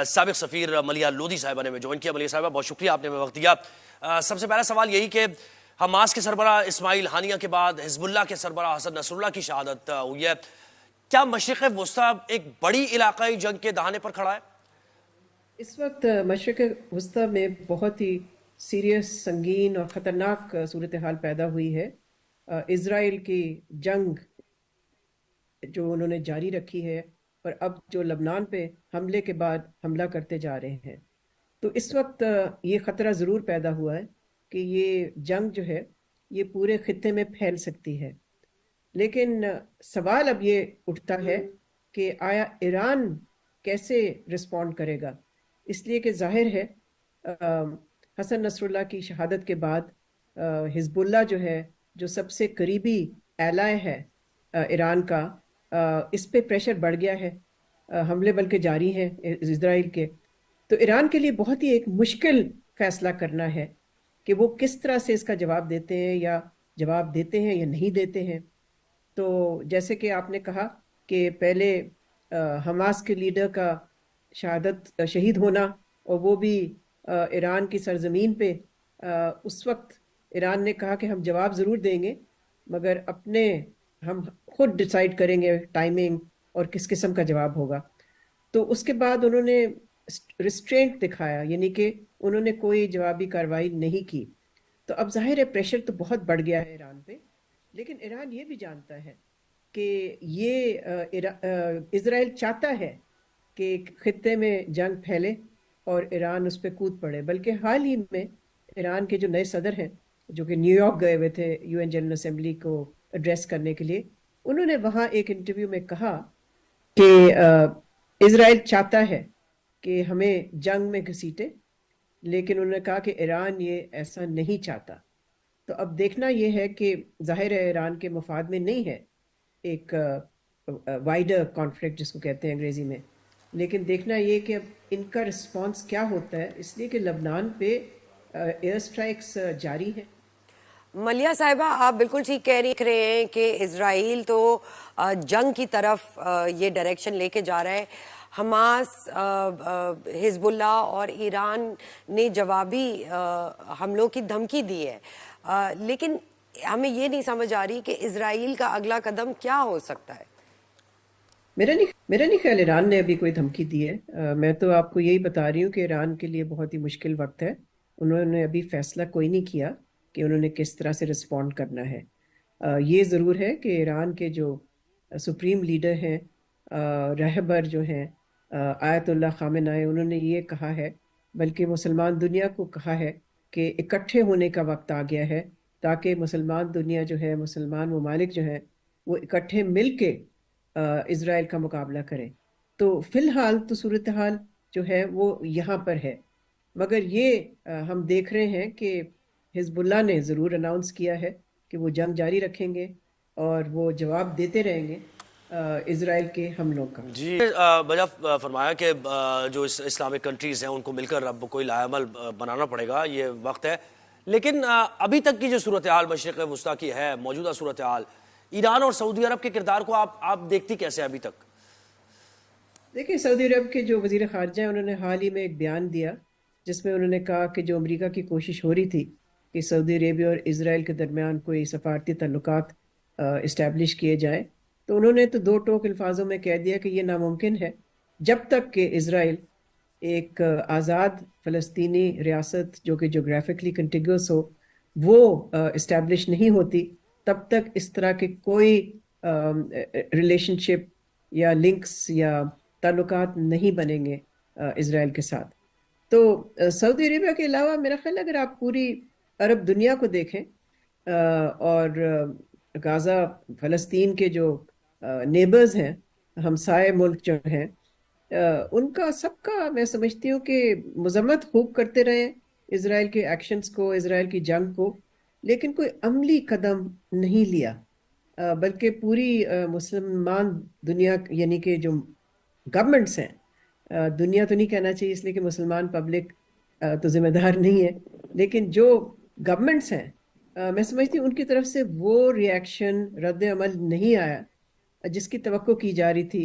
سابق سفیر ملیحہ لودھی صاحبہ نے ہمیں جوائن کیا. ملیحہ صاحبہ بہت شکریہ آپ نے ہمیں وقت دیا. سب سے پہلا سوال یہی کہ حماس کے سربراہ اسماعیل ہانیہ کے بعد حزب اللہ کے سربراہ حسن نصر اللہ کی شہادت ہوئی ہے. کیا مشرق وسطیٰ ایک بڑی علاقائی جنگ کے دہانے پر کھڑا ہے؟ اس وقت مشرق وسطیٰ میں بہت ہی سیریس، سنگین اور خطرناک صورتحال پیدا ہوئی ہے. اسرائیل کی جنگ جو انہوں نے جاری رکھی ہے اور اب جو لبنان پہ حملے کے بعد حملہ کرتے جا رہے ہیں، تو اس وقت یہ خطرہ ضرور پیدا ہوا ہے کہ یہ جنگ جو ہے یہ پورے خطے میں پھیل سکتی ہے. لیکن سوال اب یہ اٹھتا ہے کہ آیا ایران کیسے رسپونڈ کرے گا؟ اس لیے کہ ظاہر ہے حسن نصر اللہ کی شہادت کے بعد حزب اللہ جو ہے، جو سب سے قریبی ایلائے ہے ایران کا، اس پہ پریشر بڑھ گیا ہے. حملے بلکہ جاری ہیں اسرائیل کے. تو ایران کے لیے بہت ہی ایک مشکل فیصلہ کرنا ہے کہ وہ کس طرح سے اس کا جواب دیتے ہیں، یا جواب دیتے ہیں یا نہیں دیتے ہیں. تو جیسے کہ آپ نے کہا کہ پہلے حماس کے لیڈر کا شہید ہونا، اور وہ بھی ایران کی سرزمین پہ، اس وقت ایران نے کہا کہ ہم جواب ضرور دیں گے، مگر ہم خود ڈیسائیڈ کریں گے ٹائمنگ اور کس قسم کا جواب ہوگا. تو اس کے بعد انہوں نے ریسٹرینٹ دکھایا، یعنی کہ انہوں نے کوئی جوابی کارروائی نہیں کی. تو اب ظاہر ہے پریشر تو بہت بڑھ گیا ہے ایران پہ. لیکن ایران یہ بھی جانتا ہے کہ یہ اسرائیل چاہتا ہے کہ خطے میں جنگ پھیلے اور ایران اس پہ کود پڑے. بلکہ حال ہی میں ایران کے جو نئے صدر ہیں، جو کہ نیو یارک گئے ہوئے تھے یو این جنرل اسمبلی کو ایڈریس کرنے کے لیے، انہوں نے وہاں ایک انٹرویو میں کہا کہ اسرائیل چاہتا ہے کہ ہمیں جنگ میں گھسیٹے، لیکن انہوں نے کہا کہ ایران یہ ایسا نہیں چاہتا. تو اب دیکھنا یہ ہے کہ ظاہر ہے ایران کے مفاد میں نہیں ہے ایک وائڈر کانفلکٹ جس کو کہتے ہیں انگریزی میں، لیکن دیکھنا یہ کہ اب ان کا رسپانس کیا ہوتا ہے، اس لیے کہ لبنان پہ ایئر سٹرائکس جاری ہیں. ملیحہ صاحبہ، آپ بالکل ٹھیک کہہ رہے ہیں کہ اسرائیل تو جنگ کی طرف یہ ڈائریکشن لے کے جا رہا ہے. حماس، حزب اللہ اور ایران نے جوابی حملوں کی دھمکی دی ہے، لیکن ہمیں یہ نہیں سمجھ آ رہی کہ اسرائیل کا اگلا قدم کیا ہو سکتا ہے. میرا نہیں خیال ایران نے ابھی کوئی دھمکی دی ہے. میں تو آپ کو یہی بتا رہی ہوں کہ ایران کے لیے بہت ہی مشکل وقت ہے. انہوں نے ابھی فیصلہ کوئی نہیں کیا کہ انہوں نے کس طرح سے رسپونڈ کرنا ہے. یہ ضرور ہے کہ ایران کے جو سپریم لیڈر ہیں، رہبر جو ہیں آیت اللہ خامنہ، انہوں نے یہ کہا ہے، بلکہ مسلمان دنیا کو کہا ہے کہ اکٹھے ہونے کا وقت آ گیا ہے، تاکہ مسلمان دنیا جو ہے، مسلمان ممالک جو ہیں، وہ اکٹھے مل کے اسرائیل کا مقابلہ کریں. تو فی الحال تو صورتحال جو ہے وہ یہاں پر ہے. مگر یہ ہم دیکھ رہے ہیں کہ حزب اللہ نے ضرور اناؤنس کیا ہے کہ وہ جنگ جاری رکھیں گے اور وہ جواب دیتے رہیں گے اسرائیل کے حملوں کا. جی، وجہ فرمایا کہ جو اسلامک کنٹریز ہیں ان کو مل کر اب کوئی لاہ عمل بنانا پڑے گا، یہ وقت ہے. لیکن ابھی تک کی جو صورتحال مشرق وسطیٰ کی ہے، موجودہ صورتحال، ایران اور سعودی عرب کے کردار کو آپ دیکھتی کیسے ابھی تک؟ دیکھیں، سعودی عرب کے جو وزیر خارجہ ہیں، انہوں نے حال ہی میں ایک بیان دیا جس میں انہوں نے کہا کہ جو امریکہ کی کوشش ہو رہی تھی کہ سعودی عربیہ اور اسرائیل کے درمیان کوئی سفارتی تعلقات اسٹیبلش کیے جائیں، تو انہوں نے تو دو ٹوک الفاظوں میں کہہ دیا کہ یہ ناممکن ہے. جب تک کہ اسرائیل ایک آزاد فلسطینی ریاست جو کہ جغرافکلی کنٹیگوس ہو، وہ اسٹیبلش نہیں ہوتی، تب تک اس طرح کے کوئی ریلیشن شپ یا لنکس یا تعلقات نہیں بنیں گے اسرائیل کے ساتھ. تو سعودی عربیہ کے علاوہ میرا خیال اگر آپ پوری عرب دنیا کو دیکھیں اور غزہ، فلسطین کے جو نیبرز ہیں، ہمسائے ملک جو ہیں، ان کا سب کا میں سمجھتی ہوں کہ مذمت خوب کرتے رہے اسرائیل کے ایکشنز کو، اسرائیل کی جنگ کو، لیکن کوئی عملی قدم نہیں لیا. بلکہ پوری مسلمان دنیا، یعنی کہ جو گورنمنٹس ہیں، دنیا تو نہیں کہنا چاہیے اس لیے کہ مسلمان پبلک تو ذمہ دار نہیں ہے، لیکن جو گورنمنٹس ہیں، میں سمجھتی ہوں ان کی طرف سے وہ ریاکشن، رد عمل نہیں آیا جس کی توقع کی جا رہی تھی